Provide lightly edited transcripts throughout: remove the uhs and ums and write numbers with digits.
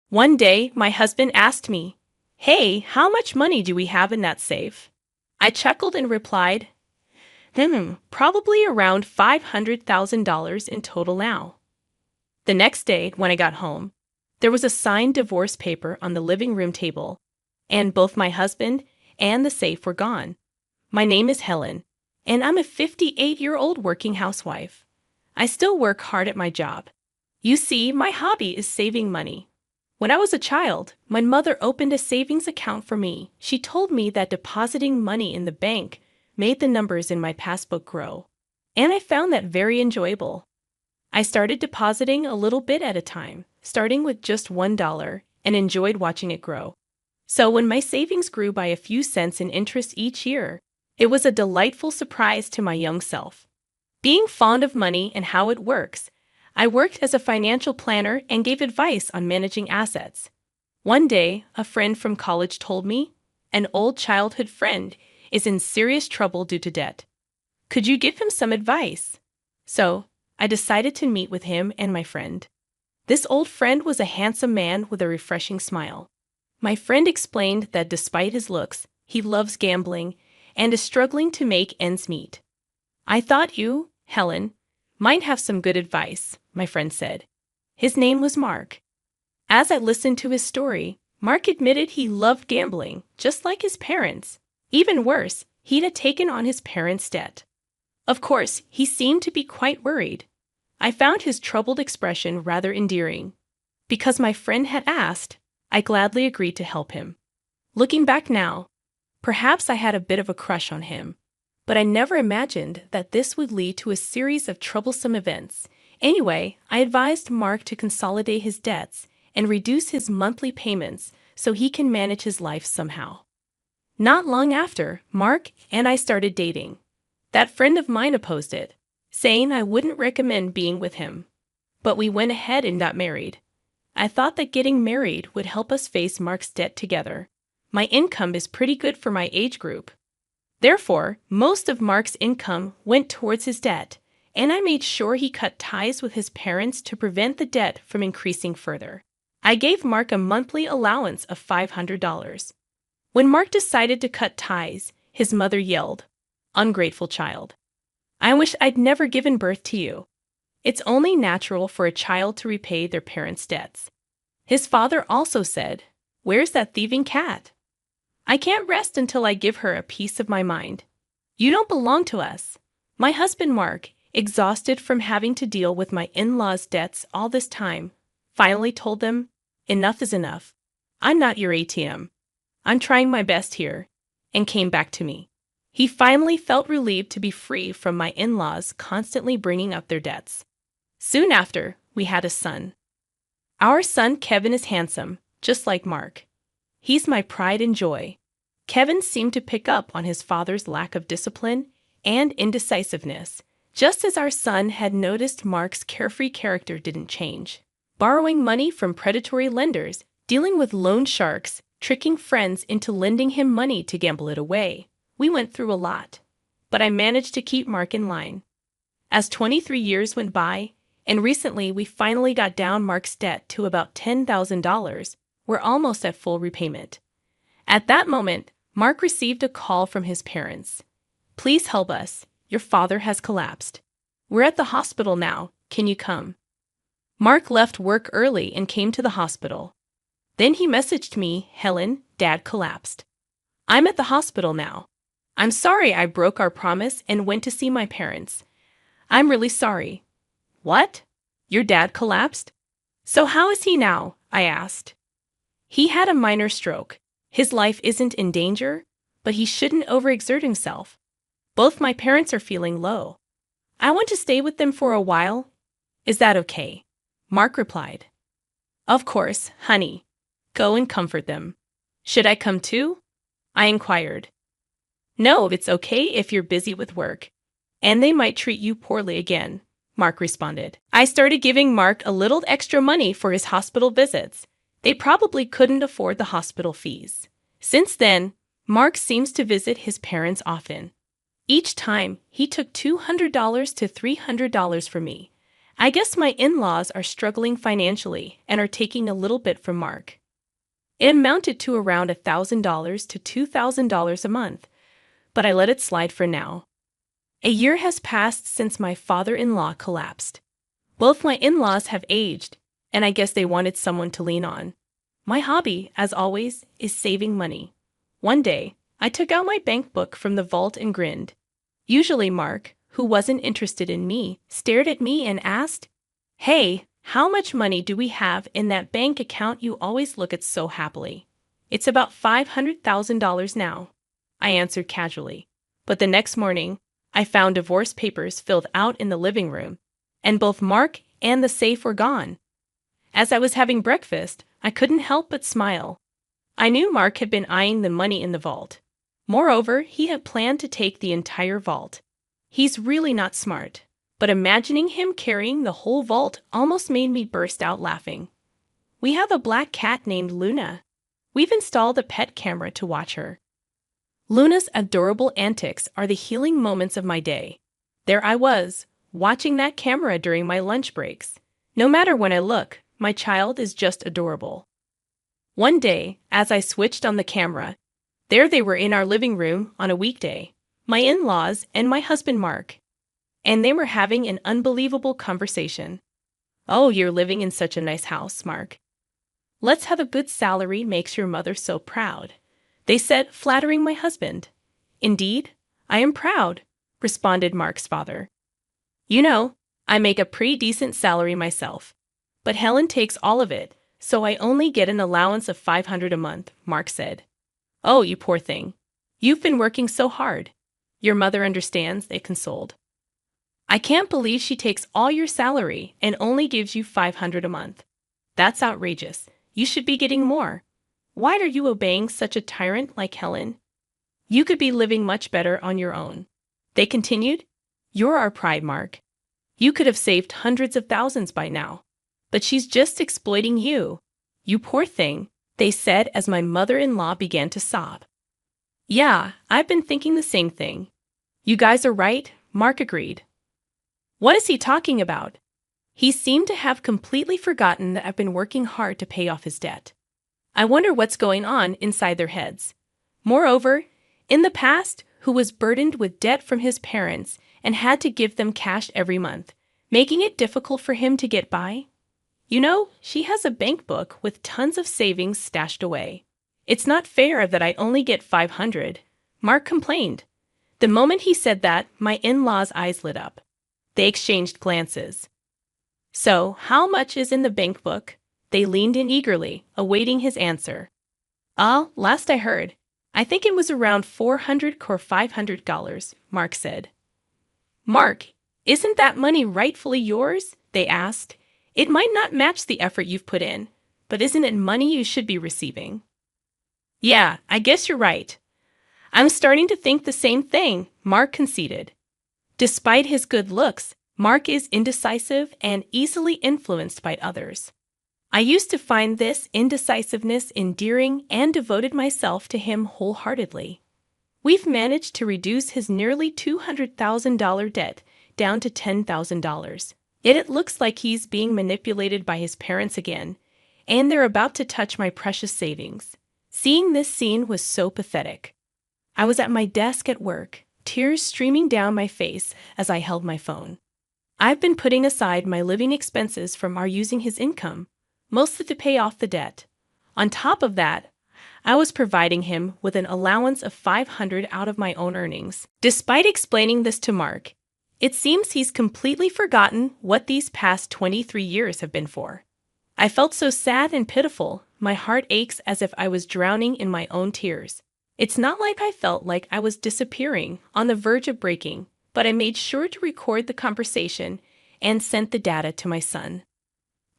One day, my husband asked me, "Hey, how much money do we have in that safe?" I chuckled and replied, probably around $500,000 in total now. The next day, when I got home, there was a signed divorce paper on the living room table, and both my husband and the safe were gone. My name is Helen, and I'm a 58-year-old working housewife. I still work hard at my job. You see, my hobby is saving money. When I was a child, my mother opened a savings account for me. She told me that depositing money in the bank made the numbers in my passbook grow, and I found that very enjoyable. I started depositing a little bit at a time, starting with just $1, and enjoyed watching it grow. So when my savings grew by a few cents in interest each year, it was a delightful surprise to my young self. Being fond of money and how it works, I worked as a financial planner and gave advice on managing assets. One day, a friend from college told me, an old childhood friend is in serious trouble due to debt. Could you give him some advice? So, I decided to meet with him and my friend. This old friend was a handsome man with a refreshing smile. My friend explained that despite his looks, he loves gambling and is struggling to make ends meet. "I thought you, Helen, might have some good advice," my friend said. His name was Mark. As I listened to his story, Mark admitted he loved gambling, just like his parents. Even worse, he'd had taken on his parents' debt. Of course, he seemed to be quite worried. I found his troubled expression rather endearing. Because my friend had asked, I gladly agreed to help him. Looking back now, perhaps I had a bit of a crush on him, but I never imagined that this would lead to a series of troublesome events. Anyway, I advised Mark to consolidate his debts and reduce his monthly payments so he can manage his life somehow. Not long after, Mark and I started dating. That friend of mine opposed it, saying I wouldn't recommend being with him. But we went ahead and got married. I thought that getting married would help us face Mark's debt together. My income is pretty good for my age group. Therefore, most of Mark's income went towards his debt, and I made sure he cut ties with his parents to prevent the debt from increasing further. I gave Mark a monthly allowance of $500. When Mark decided to cut ties, his mother yelled, "Ungrateful child. I wish I'd never given birth to you." It's only natural for a child to repay their parents' debts. His father also said, "Where's that thieving cat? I can't rest until I give her a piece of my mind. You don't belong to us." My husband Mark, exhausted from having to deal with my in-laws' debts all this time, finally told them, "Enough is enough. I'm not your ATM. I'm trying my best here," and came back to me. He finally felt relieved to be free from my in-laws constantly bringing up their debts. Soon after, we had a son. Our son Kevin is handsome, just like Mark. He's my pride and joy. Kevin seemed to pick up on his father's lack of discipline and indecisiveness, just as our son had noticed Mark's carefree character didn't change. Borrowing money from predatory lenders, dealing with loan sharks, tricking friends into lending him money to gamble it away. We went through a lot, but I managed to keep Mark in line. As 23 years went by, and recently we finally got down Mark's debt to about $10,000, we're almost at full repayment. At that moment, Mark received a call from his parents. "Please help us. Your father has collapsed. We're at the hospital now. Can you come?" Mark left work early and came to the hospital. Then he messaged me, "Helen, Dad collapsed. I'm at the hospital now. I'm sorry I broke our promise and went to see my parents. I'm really sorry." "What? Your dad collapsed? So how is he now?" I asked. "He had a minor stroke. His life isn't in danger, but he shouldn't overexert himself. Both my parents are feeling low. I want to stay with them for a while. Is that okay?" Mark replied. "Of course, honey. Go and comfort them." "Should I come too?" I inquired. "No, it's okay if you're busy with work, and they might treat you poorly again," Mark responded. I started giving Mark a little extra money for his hospital visits. They probably couldn't afford the hospital fees. Since then, Mark seems to visit his parents often. Each time, he took $200 to $300 from me. I guess my in-laws are struggling financially and are taking a little bit from Mark. It amounted to around $1,000 to $2,000 a month, but I let it slide for now. A year has passed since my father-in-law collapsed. Both my in-laws have aged, and I guess they wanted someone to lean on. My hobby, as always, is saving money. One day, I took out my bank book from the vault and grinned. Usually Mark, who wasn't interested in me, stared at me and asked, "Hey, how much money do we have in that bank account you always look at so happily?" "It's about $500,000 now," I answered casually. But the next morning, I found divorce papers filled out in the living room, and both Mark and the safe were gone. As I was having breakfast, I couldn't help but smile. I knew Mark had been eyeing the money in the vault. Moreover, he had planned to take the entire vault. He's really not smart, but imagining him carrying the whole vault almost made me burst out laughing. We have a black cat named Luna. We've installed a pet camera to watch her. Luna's adorable antics are the healing moments of my day. There I was, watching that camera during my lunch breaks. No matter when I look, my child is just adorable. One day, as I switched on the camera, there they were in our living room on a weekday, my in-laws and my husband Mark. And they were having an unbelievable conversation. "Oh, you're living in such a nice house, Mark. Let's have a good salary makes your mother so proud," they said, flattering my husband. "Indeed, I am proud," responded Mark's father. "You know, I make a pretty decent salary myself. But Helen takes all of it, so I only get an allowance of $500 a month," Mark said. "Oh, you poor thing. You've been working so hard." "Your mother understands," they consoled. "I can't believe she takes all your salary and only gives you $500 a month. That's outrageous. You should be getting more. Why are you obeying such a tyrant like Helen? You could be living much better on your own." They continued, "You're our pride, Mark. You could have saved hundreds of thousands by now. But she's just exploiting you. You poor thing," they said as my mother-in-law began to sob. "Yeah, I've been thinking the same thing." "You guys are right," Mark agreed. "What is he talking about?" He seemed to have completely forgotten that I've been working hard to pay off his debt. I wonder what's going on inside their heads. Moreover, in the past, who was burdened with debt from his parents and had to give them cash every month, making it difficult for him to get by? You know, she has a bank book with tons of savings stashed away. "It's not fair that I only get $500, Mark complained. The moment he said that, my in-laws' eyes lit up. They exchanged glances. "So, how much is in the bank book?" They leaned in eagerly, awaiting his answer. Last I heard, I think it was around $400 or $500, Mark said. "Mark, isn't that money rightfully yours?" they asked. "It might not match the effort you've put in, but isn't it money you should be receiving?" "Yeah, I guess you're right. I'm starting to think the same thing," Mark conceded. Despite his good looks, Mark is indecisive and easily influenced by others. I used to find this indecisiveness endearing and devoted myself to him wholeheartedly. We've managed to reduce his nearly $200,000 debt down to $10,000. Yet it looks like he's being manipulated by his parents again, and they're about to touch my precious savings. Seeing this scene was so pathetic. I was at my desk at work, tears streaming down my face as I held my phone. I've been putting aside my living expenses from our using his income, mostly to pay off the debt. On top of that, I was providing him with an allowance of $500 out of my own earnings. Despite explaining this to Mark, it seems he's completely forgotten what these past 23 years have been for. I felt so sad and pitiful, my heart aches as if I was drowning in my own tears. It's not like I felt like I was disappearing, on the verge of breaking, but I made sure to record the conversation and sent the data to my son.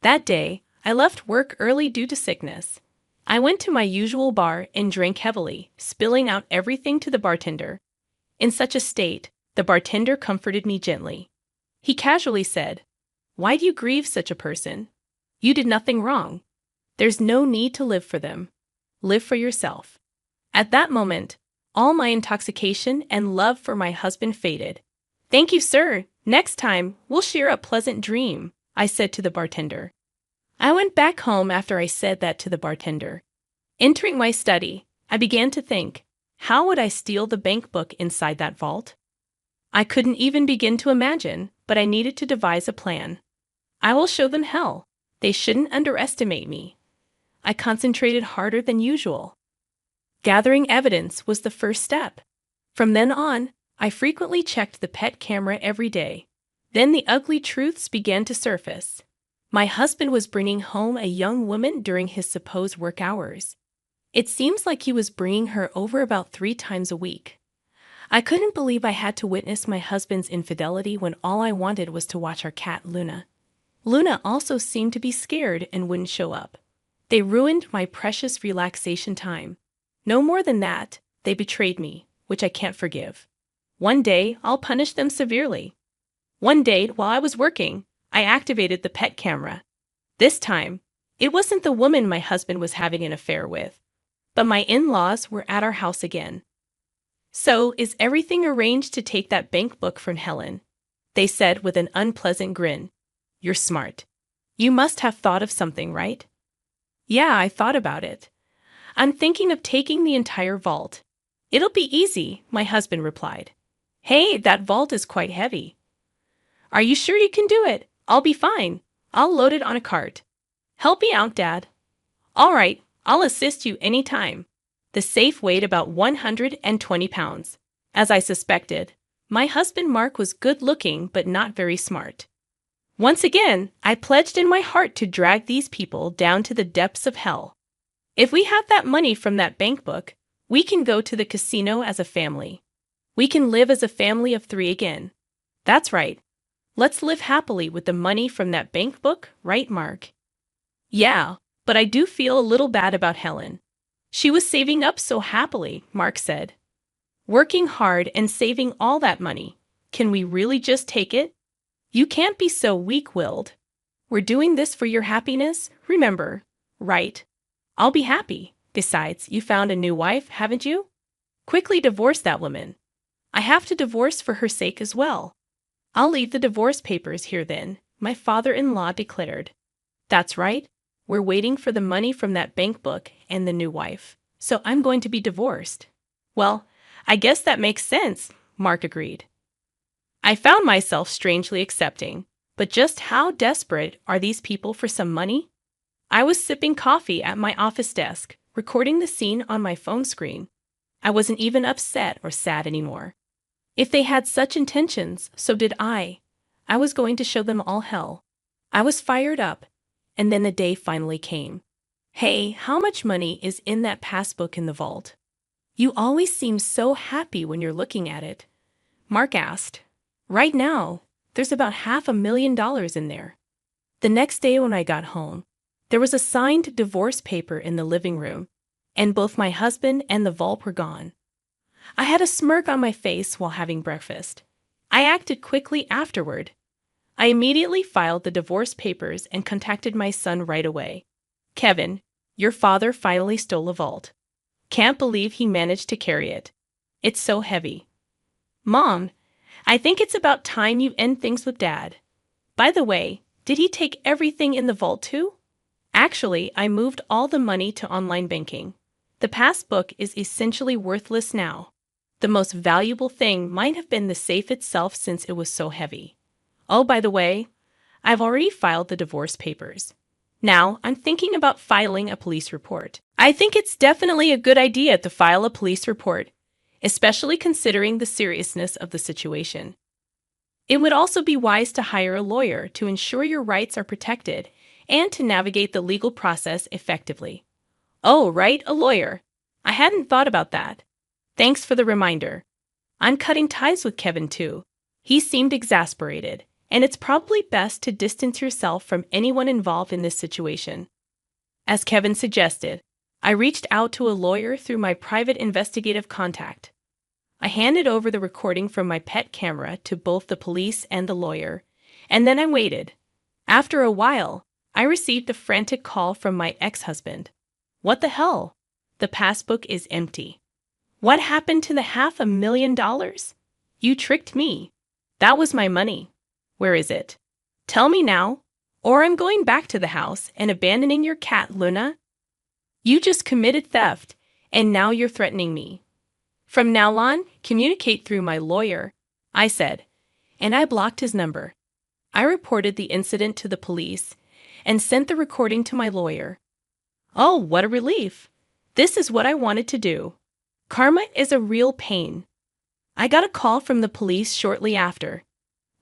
That day, I left work early due to sickness. I went to my usual bar and drank heavily, spilling out everything to the bartender. In such a state, the bartender comforted me gently. He casually said, "Why do you grieve such a person? You did nothing wrong. There's no need to live for them. Live for yourself." At that moment, all my intoxication and love for my husband faded. "Thank you, sir. Next time, we'll share a pleasant dream." I said to the bartender. I went back home after I said that to the bartender. Entering my study, I began to think, how would I steal the bank book inside that vault? I couldn't even begin to imagine, but I needed to devise a plan. I will show them hell. They shouldn't underestimate me. I concentrated harder than usual. Gathering evidence was the first step. From then on, I frequently checked the pet camera every day. Then the ugly truths began to surface. My husband was bringing home a young woman during his supposed work hours. It seems like he was bringing her over about 3 times a week. I couldn't believe I had to witness my husband's infidelity when all I wanted was to watch our cat, Luna. Luna also seemed to be scared and wouldn't show up. They ruined my precious relaxation time. No more than that, they betrayed me, which I can't forgive. One day, I'll punish them severely. One day, while I was working, I activated the pet camera. This time, it wasn't the woman my husband was having an affair with, but my in-laws were at our house again. So, is everything arranged to take that bank book from Helen? They said with an unpleasant grin. You're smart. You must have thought of something, right? Yeah, I thought about it. I'm thinking of taking the entire vault. It'll be easy, my husband replied. Hey, that vault is quite heavy. Are you sure you can do it? I'll be fine. I'll load it on a cart. Help me out, Dad. All right, I'll assist you any time. The safe weighed about 120 pounds. As I suspected, my husband Mark was good-looking but not very smart. Once again, I pledged in my heart to drag these people down to the depths of hell. If we have that money from that bank book, we can go to the casino as a family. We can live as a family of 3 again. That's right. Let's live happily with the money from that bank book, right, Mark? Yeah, but I do feel a little bad about Helen. She was saving up so happily, Mark said. Working hard and saving all that money. Can we really just take it? You can't be so weak-willed. We're doing this for your happiness, remember, right? I'll be happy. Besides, you found a new wife, haven't you? Quickly divorce that woman. I have to divorce for her sake as well. I'll leave the divorce papers here then, my father-in-law declared. That's right. We're waiting for the money from that bank book and the new wife. So I'm going to be divorced. Well, I guess that makes sense, Mark agreed. I found myself strangely accepting. But just how desperate are these people for some money? I was sipping coffee at my office desk, recording the scene on my phone screen. I wasn't even upset or sad anymore. If they had such intentions, so did I. I was going to show them all hell. I was fired up, and then the day finally came. Hey, how much money is in that passbook in the vault? You always seem so happy when you're looking at it. Mark asked. Right now, there's about $500,000 in there. The next day when I got home, there was a signed divorce paper in the living room, and both my husband and the vault were gone. I had a smirk on my face while having breakfast. I acted quickly afterward. I immediately filed the divorce papers and contacted my son right away. Kevin, your father finally stole a vault. Can't believe he managed to carry it. It's so heavy. Mom, I think it's about time you end things with Dad. By the way, did he take everything in the vault too? Actually, I moved all the money to online banking. The passbook is essentially worthless now. The most valuable thing might have been the safe itself since it was so heavy. Oh, by the way, I've already filed the divorce papers. Now, I'm thinking about filing a police report. I think it's definitely a good idea to file a police report, especially considering the seriousness of the situation. It would also be wise to hire a lawyer to ensure your rights are protected and to navigate the legal process effectively. Oh, right, a lawyer. I hadn't thought about that. Thanks for the reminder. I'm cutting ties with Kevin too. He seemed exasperated, and it's probably best to distance yourself from anyone involved in this situation. As Kevin suggested, I reached out to a lawyer through my private investigative contact. I handed over the recording from my pet camera to both the police and the lawyer, and then I waited. After a while, I received a frantic call from my ex-husband. What the hell? The passbook is empty. What happened to the $500,000? You tricked me. That was my money. Where is it? Tell me now. Or I'm going back to the house and abandoning your cat, Luna. You just committed theft, and now you're threatening me. From now on, communicate through my lawyer, I said, and I blocked his number. I reported the incident to the police and sent the recording to my lawyer. Oh, what a relief! This is what I wanted to do. Karma is a real pain. I got a call from the police shortly after.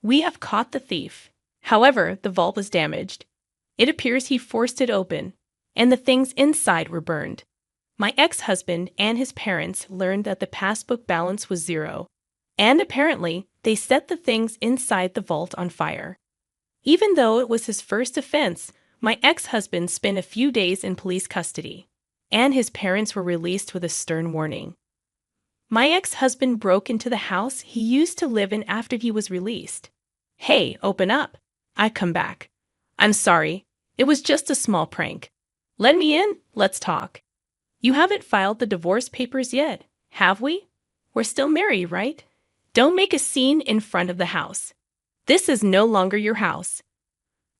We have caught the thief. However, the vault was damaged. It appears he forced it open, and the things inside were burned. My ex-husband and his parents learned that the passbook balance was zero, and apparently they set the things inside the vault on fire. Even though it was his first offense, my ex-husband spent a few days in police custody, and his parents were released with a stern warning. My ex-husband broke into the house he used to live in after he was released. Hey, open up. I come back. I'm sorry. It was just a small prank. Let me in. Let's talk. You haven't filed the divorce papers yet, have we? We're still married, right? Don't make a scene in front of the house. This is no longer your house.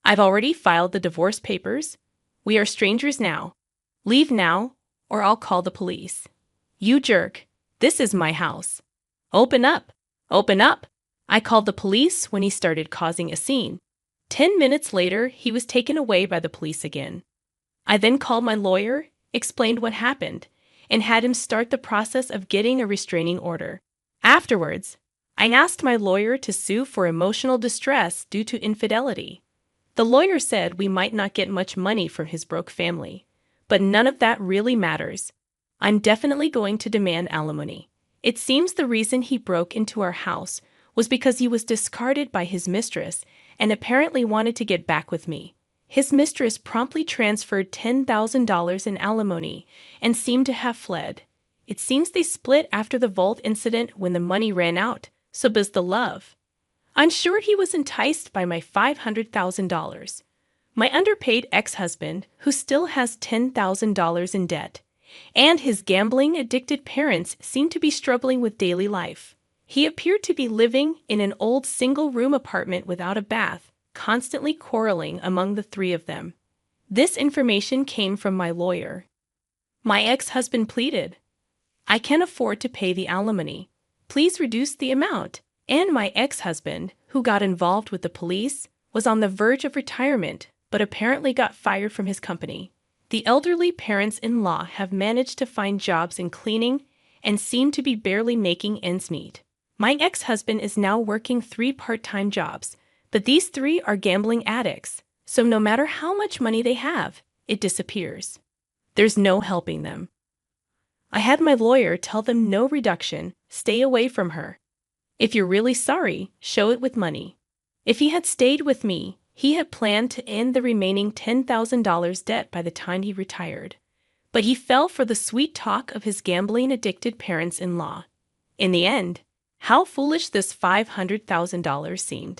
I've already filed the divorce papers. We are strangers now. Leave now, or I'll call the police. You jerk. This is my house. Open up. Open up. I called the police when he started causing a scene. 10 minutes later, he was taken away by the police again. I then called my lawyer, explained what happened, and had him start the process of getting a restraining order. Afterwards, I asked my lawyer to sue for emotional distress due to infidelity. The lawyer said we might not get much money from his broke family, but none of that really matters. I'm definitely going to demand alimony. It seems the reason he broke into our house was because he was discarded by his mistress and apparently wanted to get back with me. His mistress promptly transferred $10,000 in alimony and seemed to have fled. It seems they split after the vault incident when the money ran out, so was the love. I'm sure he was enticed by my $500,000. My underpaid ex-husband, who still has $10,000 in debt, and his gambling-addicted parents seem to be struggling with daily life. He appeared to be living in an old single-room apartment without a bath, constantly quarreling among the three of them. This information came from my lawyer. My ex-husband pleaded, I can't afford to pay the alimony. Please reduce the amount. And my ex-husband, who got involved with the police, was on the verge of retirement, but apparently got fired from his company. The elderly parents-in-law have managed to find jobs in cleaning and seem to be barely making ends meet. My ex-husband is now working 3 part-time jobs, but these 3 are gambling addicts, so no matter how much money they have, it disappears. There's no helping them. I had my lawyer tell them no reduction, stay away from her. If you're really sorry, show it with money. If he had stayed with me, he had planned to end the remaining $10,000 debt by the time he retired. But he fell for the sweet talk of his gambling-addicted parents-in-law. In the end, how foolish this $500,000 seemed.